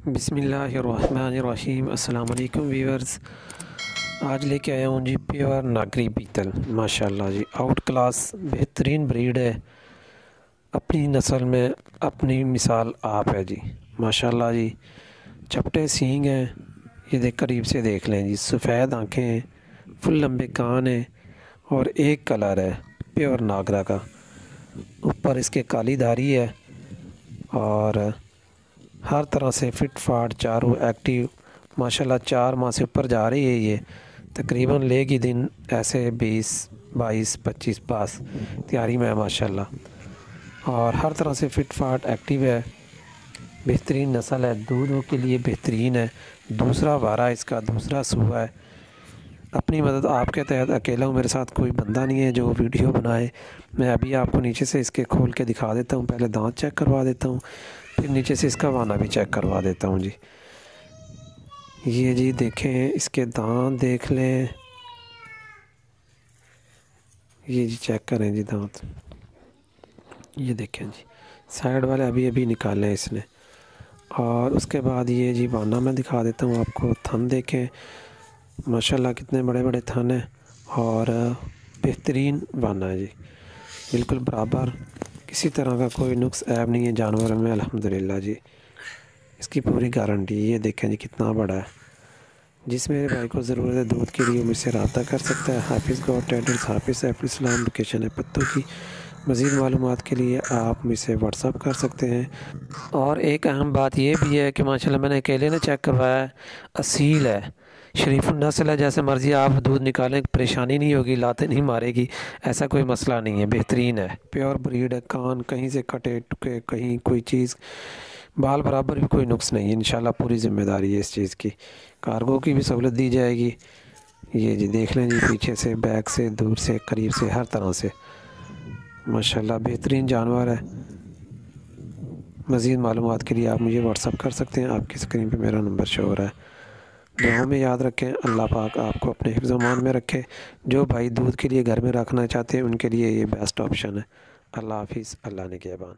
بسم اللہ الرحمن الرحیم۔ السلام علیکم ویورز، آج لے کے آیا ہوں جی پیور ناگری بیتل۔ ماشاءاللہ جی آؤٹ کلاس بہترین بریڈ ہے، اپنی نسل میں اپنی مثال آپ ہے جی۔ ماشاءاللہ جی چپٹے سینگ ہیں، یہ دیکھ قریب سے دیکھ لیں جی، سفید آنکھیں ہیں، فل لمبے کان ہیں اور ایک کلر ہے پیور ناگرا کا۔ اوپر اس کے کالی دھاری ہے اور ہر طرح سے فٹ فاٹ چاروں ایکٹیو۔ ماشاءاللہ 4 ماہ سے اوپر جا رہی ہے، یہ تقریباً لے گی دن ایسے 20 22 25 پاس تیاری میں ہے ماشاءاللہ، اور ہر طرح سے فٹ فاٹ ایکٹیو ہے، بہترین نسل ہے، دودھوں کے لیے بہترین ہے۔ دوسرا وارہ اس کا دوسرا سوہ ہے۔ اپنی مدد آپ کے تحت اکیلا ہوں، میرے ساتھ کوئی بندہ نہیں ہے جو ویڈیو بنائے۔ میں ابھی آپ کو نیچے سے اس کے کھول کے دکھا دیتا ہوں، پہلے دانت چیک کروا دیتا ہوں، پھر نیچے سے اس کا وانہ بھی چیک کروا دیتا ہوں جی۔ یہ جی دیکھیں اس کے دانت دیکھ لیں، یہ جی چیک کریں جی دانت، یہ دیکھیں جی سائیڈ والے ابھی نکالیں اس نے۔ اور اس کے بعد یہ جی وانہ میں دکھا دیتا ہوں آپ کو، تھن دیکھیں ماشاءاللہ کتنے بڑے بڑے تھن ہیں اور بہترین وانہ ہے جی، بالکل برابر، کسی طرح کا کوئی نقص عیب نہیں ہے جانور میں الحمدللہ جی، اس کی پوری گارنٹی۔ یہ دیکھیں جی کتنا بڑا ہے۔ جس میرے بھائی کو ضرورت ہے دودھ کے لیے مجھ سے رابطہ کر سکتا ہے۔ حافظ گوٹ ٹریڈرز، حافظ سیف الاسلام، لوکیشن ہے پتوں کی۔ مزید معلومات کے لیے آپ مجھ سے واٹس اپ کر سکتے ہیں۔ اور ایک اہم بات یہ بھی ہے کہ ماشاءاللہ میں نے اکیلے نے چیک کروایا ہے، اصیل ہے، شریف النسل ہے، جیسے مرضی آپ دودھ نکالیں پریشانی نہیں ہوگی، لاتیں نہیں مارے گی، ایسا کوئی مسئلہ نہیں ہے، بہترین ہے، پیور بریڈ ہے۔ کان کہیں سے کٹے ٹکے، کہیں کوئی چیز بال برابر بھی کوئی نقص نہیں ہے، انشاءاللہ پوری ذمہ داری ہے اس چیز کی، کارگو کی بھی سہولت دی جائے گی۔ یہ جی دیکھ لیں جی پیچھے سے، بیک سے، دور سے، قریب سے، ہر طرح سے ماشاءاللہ بہترین جانور ہے۔ مزید معلومات کے لیے آپ مجھے واٹس اپ کر سکتے ہیں، آپ کی اسکرین پہ میرا نمبر شو ہو رہا ہے۔ دعاؤں میں یاد رکھیں، اللہ پاک آپ کو اپنے حفظ و امان میں رکھے۔ جو بھائی دودھ کے لیے گھر میں رکھنا چاہتے ہیں ان کے لیے یہ بیسٹ آپشن ہے۔ اللہ حافظ، اللہ نگہبان۔